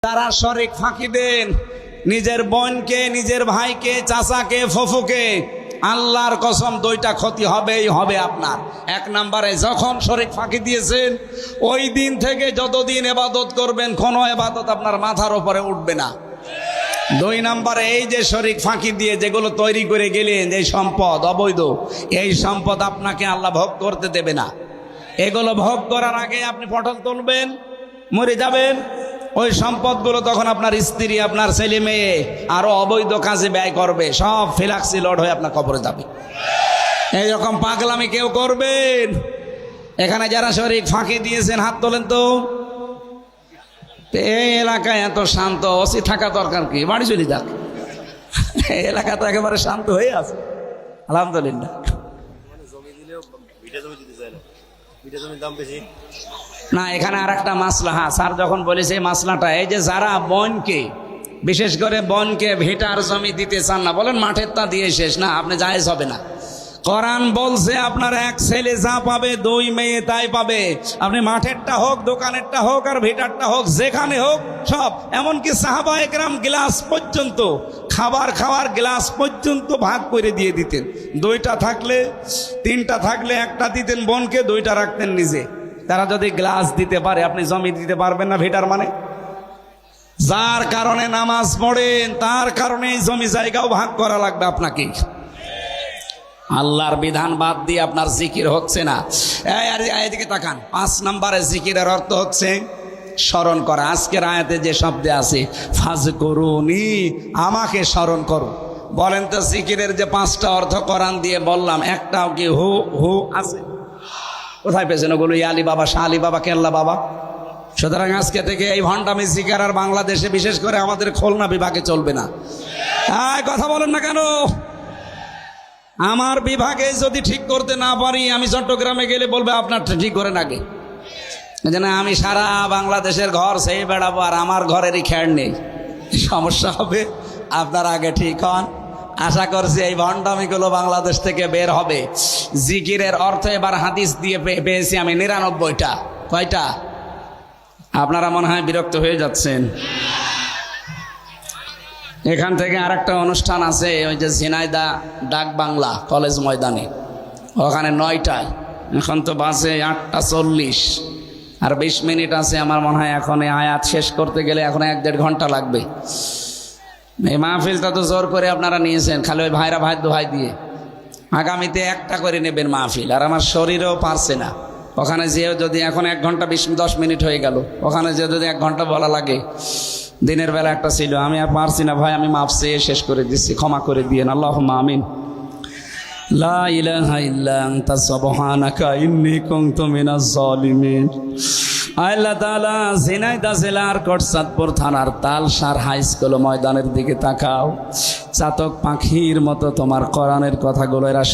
তারা শরিক ফাঁকি দেন, নিজের বোনকে, নিজের ভাইকে, চাচাকে, ফুফুকে, আল্লাহর কসম দুইটা ক্ষতি হবেই হবে আপনার। এক নম্বরে যখন শরিক ফাঁকি দিয়েছেন ওই দিন থেকে যতদিন ইবাদত করবেন কোনো ইবাদত আপনার মাথার উপরে উঠবে না। দুই নম্বরে এই যে শরিক ফাঁকি দিয়ে যেগুলো তৈরি করে গেলেন, এই সম্পদ অবৈধ, এই সম্পদ আপনাকে আল্লাহ ভোগ করতে দেবে না। এগুলো ভোগ করার আগে আপনি পটল তুলবেন, মরে যাবেন। ওই সম্পদগুলো তখন আপনার স্ত্রী, আপনার ছেলে মেয়ে আরো অবৈধ কাজে ব্যয় করবে, সব ফিলাক্সি লোড হয়ে আপনার কবরে যাবে। এইরকম পাগলামি কেউ করবেন? এখানে যারা শরিক ফাঁকি দিয়েছেন হাত তোলেন তো। এই এলাকায় এত শান্ত, ওসি থাকা দরকার কি, বাড়ি চলে যাক। এই এলাকা তো একেবারে শান্ত হয়ে আছে আলহামদুলিল্লাহ। না, এখানে আর একটা মাসলা, হ্যাঁ স্যার যখন বলেছে মাসলাটা, এই যে যারা বনকে, বিশেষ করে বনকে ভিটার জমি দিতে চান না, বলেন মাঠের তা দিয়ে শেষ, না আপনি জায়েজ হবে না। কোরআন বলছে আপনার এক ছেলে যা পাবে দুই মেয়ে তাই পাবে। আপনি মাঠেরটা হোক, দোকানেরটা হোক, আর ভিটারটা হোক, যেখানে হোক সব, এমনকি সাহাবা একরাম গ্লাস পর্যন্ত, খাবার খাওয়ার গ্লাস পর্যন্ত ভাগ করে দিয়ে দিতেন। দুইটা থাকলে, তিনটা থাকলে একটা দিতেন বোনকে, দুইটা রাখতেন নিজে। তারা যদি গ্লাস দিতে পারে, আপনি জমি দিতে পারবেন না ভিটার মানে? যার কারণে নামাজ পড়েন তার কারণে জমি জায়গাও ভাগ করা লাগবে আপনাকে। আল্লাহর বিধান বাদ দিয়ে আপনার জিকির হচ্ছে না। এদিকে তাকান। 5 নম্বরে জিকিরের অর্থ হচ্ছে স্মরণ করা। আজকের আয়াতে যে শব্দে আছে ফাজকুরুনি, আমাকে স্মরণ করো। বলেন তো জিকিরের যে 5টা অর্থ কোরআন দিয়ে বললাম, একটাও কি হু হু আছে? কোথায় পেয়েছেন ওগুলো? আলী বাবা, শাহ আলী বাবা, কেল্লা বাবা। সুতরাং আজকে থেকে এই ভণ্ডামি জিকির আর বাংলাদেশে, বিশেষ করে আমাদের খুলনা বিভাগে চলবে না। কথা বলেন না কেন? আমার বিভাগে যদি ঠিক করতে না পারি, আমি চট্টগ্রামে গেলে বলবে আপনার ঠিক করেন আগে। যেন আমি সারা বাংলাদেশের ঘর সেই বেড়াবো আর আমার ঘরেরই খেয়াল নেই, সমস্যা হবে। আপনার আগে ঠিক হন। আশা করছি এই ভণ্ডামিগুলো বাংলাদেশ থেকে বের হবে। জিকিরের অর্থ এবার হাদিস দিয়ে পেয়েছি আমি 99টা। কয়টা? আপনারা মনে হয় বিরক্ত হয়ে যাচ্ছেন। এখান থেকে আরেকটা অনুষ্ঠান আছে, ওই যে ঝিনাইদহ ডাক বাংলা কলেজ ময়দানে, ওখানে 9টায়। এখন তো বাসে 8টা 40, আর 20 মিনিট আছে আমার মনে হয়। এখন এই আয়াত শেষ করতে গেলে এখন 1-1.5 ঘন্টা লাগবে। এই মাহফিলটা তো জোর করে আপনারা নিয়েছেন, খালি ওই ভাইরা ভাই দোহাই দিয়ে। আগামীতে একটা করে নেবেন মাহফিল, আর আমার শরীরও পারছে না। ওখানে যেও যদি এখন 1 ঘন্টা 10 মিনিট হয়ে গেল, ওখানে যে যদি 1 ঘন্টা বলা লাগে। দিনের বেলা একটা ছিল, আমি আর পারছি না ভাই, আমি মাফ চেয়ে শেষ করে দিচ্ছি, ক্ষমা করে দিয়েন। আল্লাহুম্মা আমিন। লা ইলাহা ইল্লা আনতা সুবহানাকা ইন্নী কুনতু মিনাজ জালিমিন। আল্লাহ তাআলা ঝিনাইদহ জেলার কোটচাঁদপুর থানার তালসার হাই স্কুল ময়দানের দিকে তাকাও। চাতক পাখির মতো তোমার কোরআনের কথাগুলো এরা